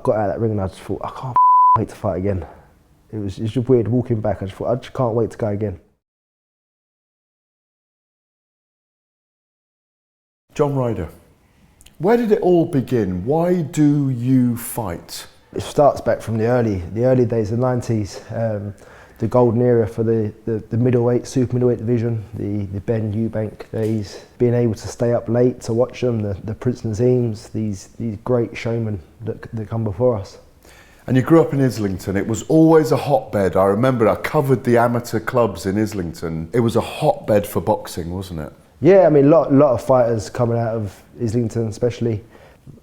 got out of that ring and I just thought, I can't wait to fight again. It was just weird walking back. I just thought, I just can't wait to go again. John Ryder, where did it all begin? Why do you fight? It starts back from the early days, the 90s, the golden era for the middleweight, super middleweight division, the Ben Eubank days. Being able to stay up late to watch them, the Prince Nazeems, these great showmen that come before us. And you grew up in Islington. It was always a hotbed. I remember I covered the amateur clubs in Islington. It was a hotbed for boxing, wasn't it? Yeah, I mean, a lot of fighters coming out of Islington, especially.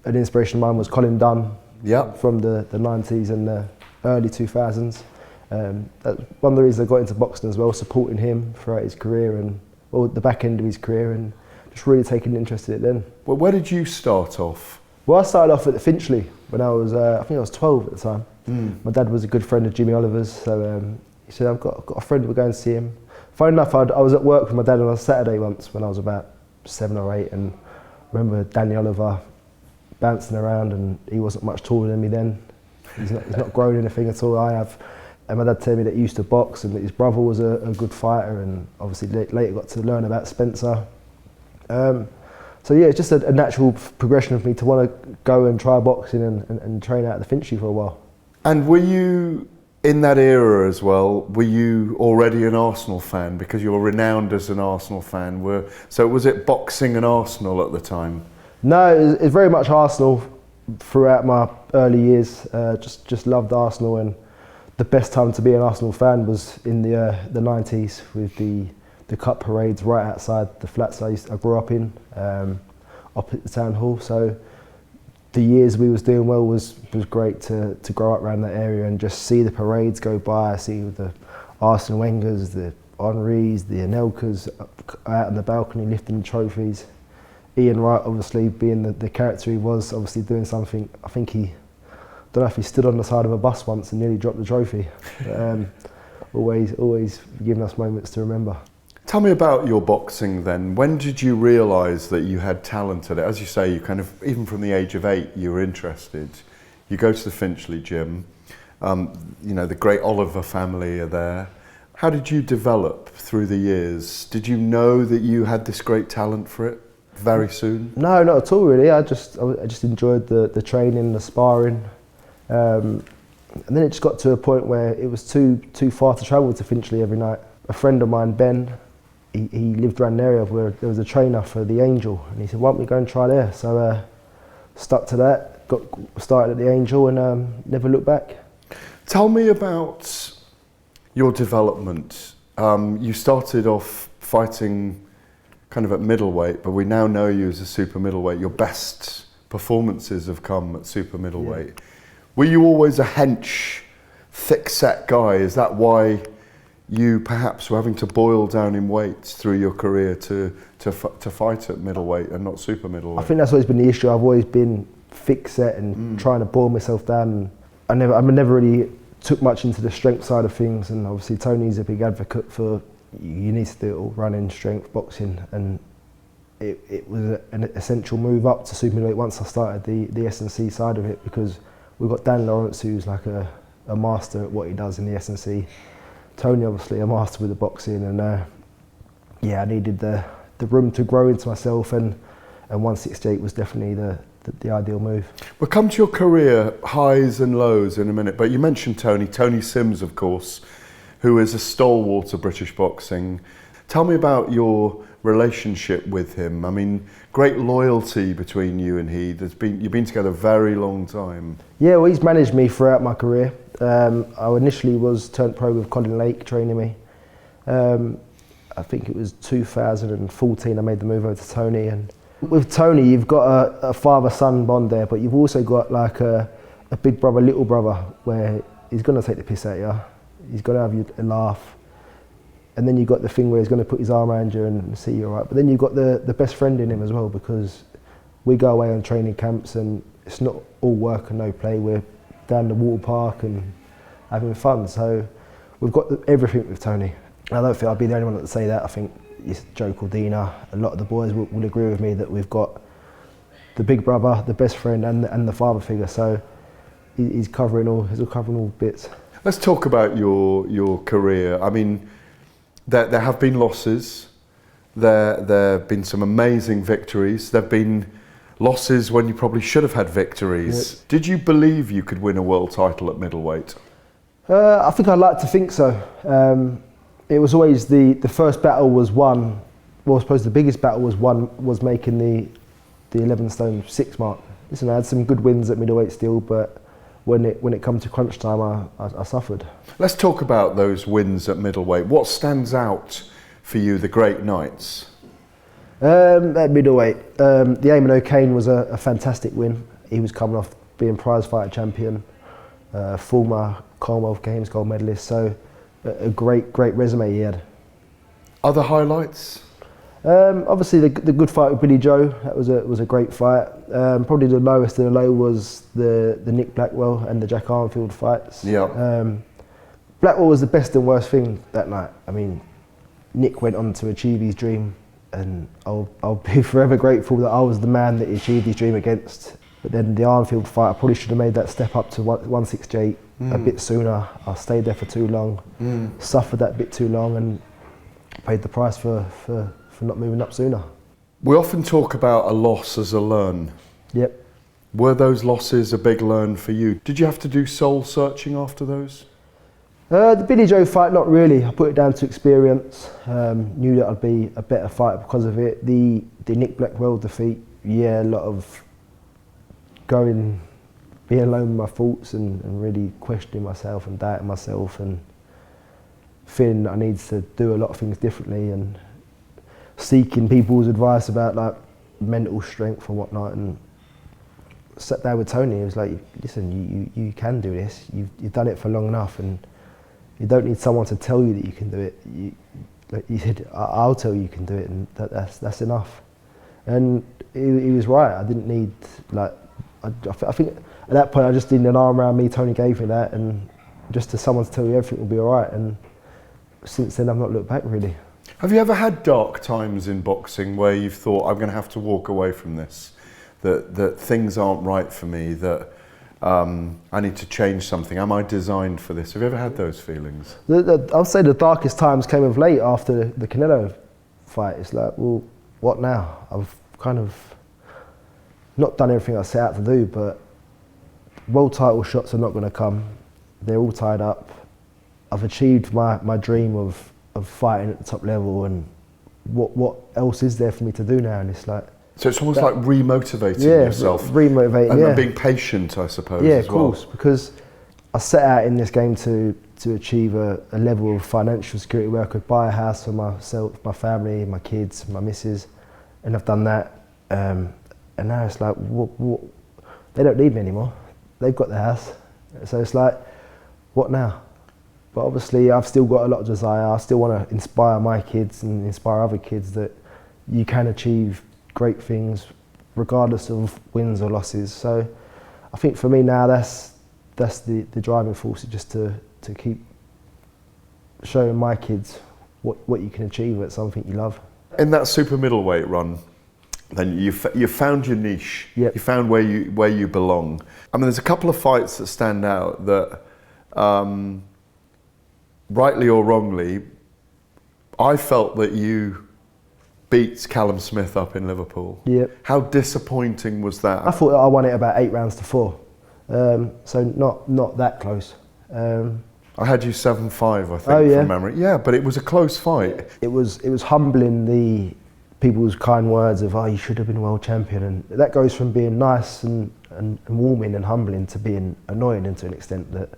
An inspiration of mine was Colin Dunn. Yep. From the 90s and the early 2000s. That's one of the reasons I got into boxing as well, supporting him throughout his career and the back end of his career, and just really taking an interest in it then. Well, where did you start off? Well, I started off at the Finchley when I was, I think I was 12 at the time. My dad was a good friend of Jimmy Oliver's, so he said, I've got a friend, we're going to see him. Funny enough, I was at work with my dad on a Saturday once when I was about 7 or 8, and I remember Danny Oliver bouncing around, and he wasn't much taller than me then. He's not grown anything at all, I have. And my dad told me that he used to box and that his brother was a good fighter, and obviously later got to learn about Spencer. So yeah, it's just a natural progression of me to want to go and try boxing and train out at the Finchley for a while. And were you, in that era as well, were you already an Arsenal fan? Because you were renowned as an Arsenal fan. So was it boxing and Arsenal at the time? No, it's very much Arsenal throughout my early years. Just loved Arsenal, and the best time to be an Arsenal fan was in the 90s with the cup parades right outside the flats I grew up in, up at the town hall. So the years we was doing well was great to grow up around that area and just see the parades go by, see the Arsene Wengers, the Henrys, the Anelkas out on the balcony lifting the trophies. Ian Wright, obviously being the character he was, obviously doing something. I think don't know if he stood on the side of a bus once and nearly dropped the trophy. Always giving us moments to remember. Tell me about your boxing then. When did you realise that you had talent at it? As you say, you kind of, even from the age of 8, you were interested. You go to the Finchley gym. You know, the great Oliver family are there. How did you develop through the years? Did you know that you had this great talent for it very soon? No, not at all really. I just enjoyed the training, the sparring. And then it just got to a point where it was too far to travel to Finchley every night. A friend of mine, Ben, he lived around an area where there was a trainer for the Angel, and he said, why don't we go and try there? So stuck to that, got started at the Angel, and never looked back. Tell me about your development. You started off fighting kind of at middleweight, but we now know you as a super middleweight. Your best performances have come at super middleweight. Yeah. Were you always a hench, thick-set guy? Is that why you perhaps were having to boil down in weight through your career to fight at middleweight and not super middleweight? I think that's always been the issue. I've always been thick-set and trying to boil myself down. I never really took much into the strength side of things, and obviously Tony's a big advocate for you need to do it all, running, strength, boxing, and it was an essential move up to super middleweight once I started the S&C side of it, because we've got Dan Lawrence, who's like a master at what he does in the S&C. Tony, obviously, a master with the boxing, and yeah, I needed the room to grow into myself, and 168 was definitely the ideal move. We'll come to your career highs and lows in a minute, but you mentioned Tony Sims, of course, who is a stalwart of British boxing. Tell me about your relationship with him. I mean, great loyalty between you and he. You've been together a very long time. Yeah, well, he's managed me throughout my career. I initially was turned pro with Colin Lake training me. I think it was 2014 I made the move over to Tony, and with Tony you've got a father-son bond there, but you've also got like a big brother, little brother, where he's going to take the piss out of you. He's going to have you a laugh. And then you've got the thing where he's going to put his arm around you and see you all right. But then you've got the best friend in him as well, because we go away on training camps and it's not all work and no play. We're down the water park and having fun. So we've got everything with Tony. And I don't think I'll be the only one to say that. I think it's Joe Cordina, a lot of the boys will agree with me that we've got the big brother, the best friend and the father figure. So he's covering all bits. Let's talk about your career. I mean, there have been losses. There have been some amazing victories. There have been losses when you probably should have had victories. Yep. Did you believe you could win a world title at middleweight? I think I'd like to think so. It was always the first battle was won. Well, I suppose the biggest battle was making the 11 stone 6 mark. Listen, I had some good wins at middleweight still, but when it come to crunch time, I suffered. Let's talk about those wins at middleweight. What stands out for you, the great nights? At middleweight, the DAZN AGAIN was a fantastic win. He was coming off being prize fighter champion, former Commonwealth Games gold medalist, so a great resume he had. Other highlights? Obviously the good fight with Billy Joe, that was a great fight. Probably the lowest of the low was the Nick Blackwell and the Jack Arnfield fights. Yeah. Blackwell was the best and worst thing that night. I mean, Nick went on to achieve his dream, and I'll be forever grateful that I was the man that he achieved his dream against. But then the Arnfield fight, I probably should have made that step up to 168 a bit sooner. I stayed there for too long, suffered that bit too long, and paid the price for not moving up sooner. We often talk about a loss as a learn. Yep. Were those losses a big learn for you? Did you have to do soul searching after those? The Billy Joe fight, not really. I put it down to experience. Knew that I'd be a better fighter because of it. The Nick Blackwell defeat, yeah, a lot of being alone with my thoughts and really questioning myself and doubting myself and feeling that I need to do a lot of things differently and seeking people's advice about like mental strength and whatnot. And sat there with Tony, he was like, listen, you can do this. You've done it for long enough, and you don't need someone to tell you that you can do it. Like you said, I'll tell you can do it, and that's enough. And he was right. I didn't need I think at that point I just needed an arm around me. Tony gave me that, and just to someone to tell you everything will be all right. And since then I've not looked back really. Have you ever had dark times in boxing where you've thought, I'm going to have to walk away from this, that things aren't right for me, that I need to change something? Am I designed for this? Have you ever had those feelings? I'll say the darkest times came of late after the Canelo fight. It's like, well, what now? I've kind of not done everything I set out to do, but world title shots are not going to come. They're all tied up. I've achieved my dream of fighting at the top level, and what else is there for me to do now? And it's like, so it's almost like remotivating yourself. Remotivating, and being patient, I suppose. Yeah, as of course, because I set out in this game to achieve a level of financial security where I could buy a house for myself, my family, my kids, my missus, and I've done that. And now it's like, they don't need me anymore. They've got the house. So it's like, what now? But obviously I've still got a lot of desire. I still want to inspire my kids and inspire other kids that you can achieve great things regardless of wins or losses. So I think for me now that's the driving force, just to keep showing my kids what you can achieve at something you love. In that super middleweight run, then you found your niche. Yep. You found where you belong. I mean, there's a couple of fights that stand out that, rightly or wrongly, I felt that you beat Callum Smith up in Liverpool. Yep. How disappointing was that? I thought I won it about 8 rounds to 4, so not that close. I had you 7-5, I think, from memory. Yeah, but it was a close fight. It was humbling, the people's kind words of, oh, you should have been world champion, and that goes from being nice and warming and humbling to being annoying, and to an extent that,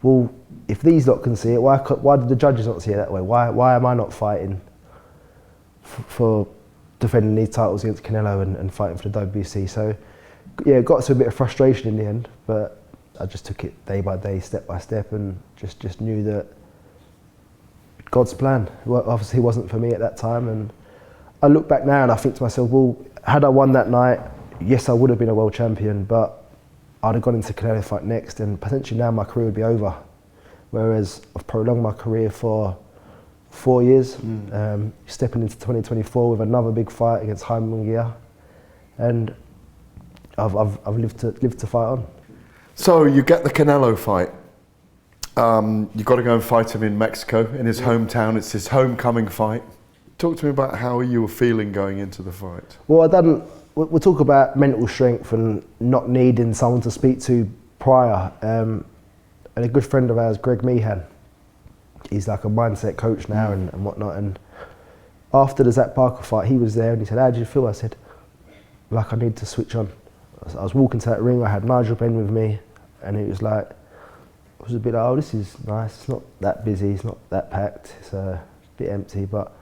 well, if these lot can see it, why did the judges not see it that way? Why am I not fighting for defending these titles against Canelo and fighting for the WBC? So yeah, it got to a bit of frustration in the end, but I just took it day by day, step by step, and just knew that God's plan obviously wasn't for me at that time. And I look back now and I think to myself, well, had I won that night, yes, I would have been a world champion, but I'd have gone into Canelo fight next, and potentially now my career would be over. Whereas I've prolonged my career for 4 years, stepping into 2024 with another big fight against Jaime Munguia, and I've lived to fight on. So you get the Canelo fight. You've got to go and fight him in Mexico, in his hometown. It's his homecoming fight. Talk to me about how you were feeling going into the fight. Well, we'll talk about mental strength and not needing someone to speak to prior. And a good friend of ours, Greg Meehan, he's like a mindset coach now and whatnot. And after the Zach Parker fight, he was there and he said, "How did you feel?" I said, "Like I need to switch on." I was walking to that ring, I had Nigel Ben with me, and it was like, it was a bit like, oh, this is nice. It's not that busy, it's not that packed, it's a bit empty, but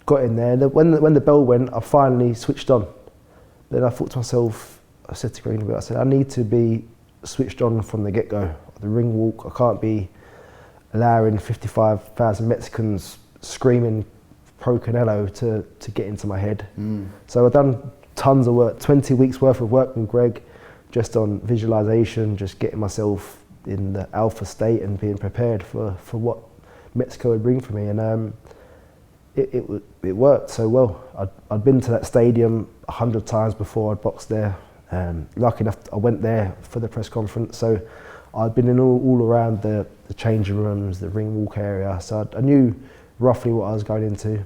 got in there. When the bell went, I finally switched on. Then I thought to myself, I said to Green, I said, I need to be switched on from the get-go. The ring walk, I can't be allowing 55,000 Mexicans screaming pro Canelo to get into my head. So I've done tons of work, 20 weeks worth of work with Greg, just on visualization, just getting myself in the alpha state and being prepared for what Mexico would bring for me. And it worked so well. I'd been to that stadium 100 times before I'd boxed there. Lucky enough, I went there for the press conference. So I'd been in all around the changing rooms, the ring walk area. So I knew roughly what I was going into.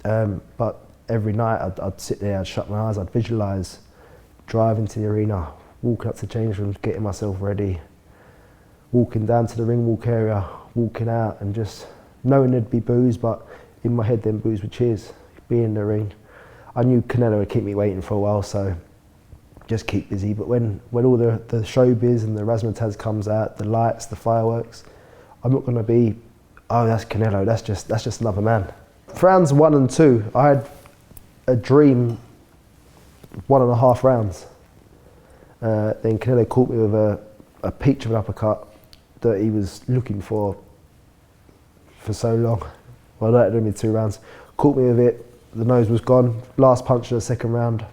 But every night I'd sit there, I'd shut my eyes, I'd visualise driving to the arena, walking up to the change rooms, getting myself ready, walking down to the ring walk area, walking out, and just knowing there'd be boos, but in my head them boos were cheers, be in the ring. I knew Canelo would keep me waiting for a while, so just keep busy. But when all the showbiz and the razzmatazz comes out, the lights, the fireworks, I'm not going to be, oh, that's Canelo, that's just another man. For rounds 1 and 2, I had a dream 1.5 rounds. Then Canelo caught me with a peach of an uppercut that he was looking for so long. Well, that had only 2 rounds. Caught me with it, the nose was gone, last punch of the 2nd round.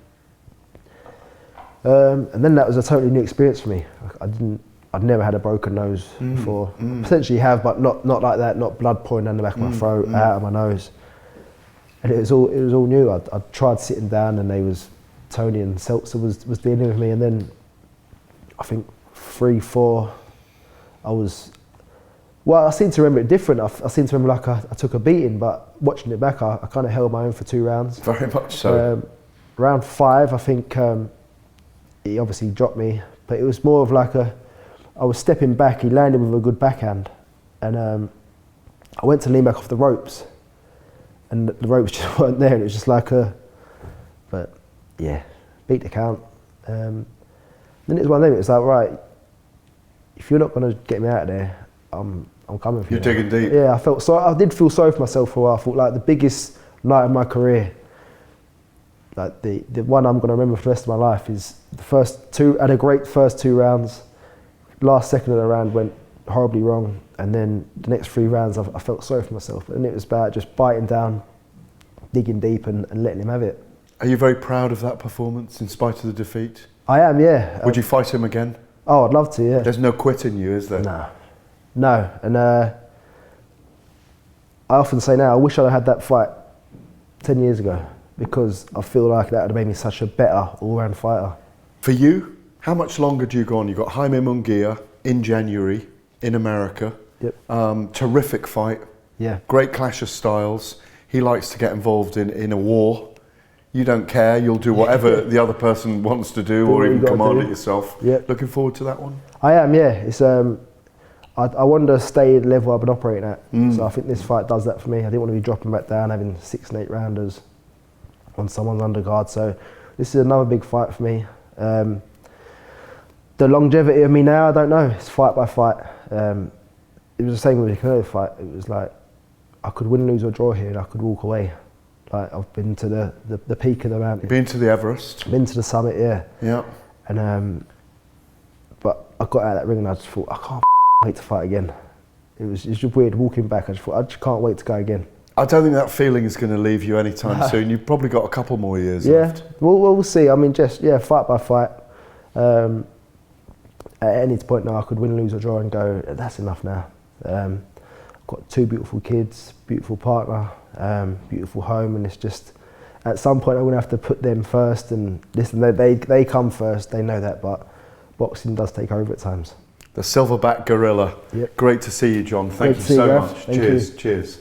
And then that was a totally new experience for me. I'd never had a broken nose before. Potentially have, but not like that, not blood pouring down the back of my throat, out of my nose. And it was all new. I tried sitting down, and Tony and Seltzer was dealing with me, and then I think 3-4, I seem to remember it different. I seem to remember like I took a beating, but watching it back, I kind of held my own for 2 rounds. Very much so. Round 5, I think he obviously dropped me, but it was more of like I was stepping back, he landed with a good backhand, and I went to lean back off the ropes, and the ropes just weren't there, and it was just like but yeah, beat the count. Then it was one of them, it was like, right, if you're not going to get me out of there, I'm coming for you. You're digging deep. Yeah, I did feel sorry for myself for a while. I thought like the biggest night of my career, like the one I'm going to remember for the rest of my life, is the first 2, I had a great first 2 rounds, last second of the round went horribly wrong, and then the next 3 rounds I felt sorry for myself, and it was about just biting down, digging deep and letting him have it. Are you very proud of that performance in spite of the defeat? I am, yeah. Would you fight him again? Oh, I'd love to, yeah. There's no quit in you, is there? No, and I often say now, I wish I'd had that fight 10 years ago, because I feel like that would have made me such a better all-round fighter. For you, how much longer do you go on? You've got Jaime Munguia in January in America. Yep. Terrific fight. Yeah. Great clash of styles. He likes to get involved in a war. You don't care, you'll do whatever the other person wants to do, or even command it yourself. Yep. Looking forward to that one? I am, yeah. It's I want to stay at the level I've been operating at. So I think this fight does that for me. I didn't want to be dropping back down, having 6 and 8 rounders on someone's underguard. So this is another big fight for me. The longevity of me now, I don't know. It's fight by fight. It was the same with the Canelo fight. It was like I could win, lose or draw here, and I could walk away. Like I've been to the peak of the mountain. Been to the Everest. Been to the summit, yeah. Yeah. And but I got out of that ring and I just thought, I can't wait to fight again. It's just weird walking back. I just thought, I just can't wait to go again. I don't think that feeling is going to leave you anytime soon. You've probably got a couple more years left. We'll see. I mean, just fight by fight. At any point now, I could win, lose or draw and go, that's enough now. I've got 2 beautiful kids, beautiful partner, beautiful home, and it's just, at some point I'm going to have to put them first, and listen, they come first, they know that, but boxing does take over at times. The silverback gorilla. Yep. Great to see you, John. Thank Great you to see you, so Gareth. much. Thank Cheers. you. Cheers.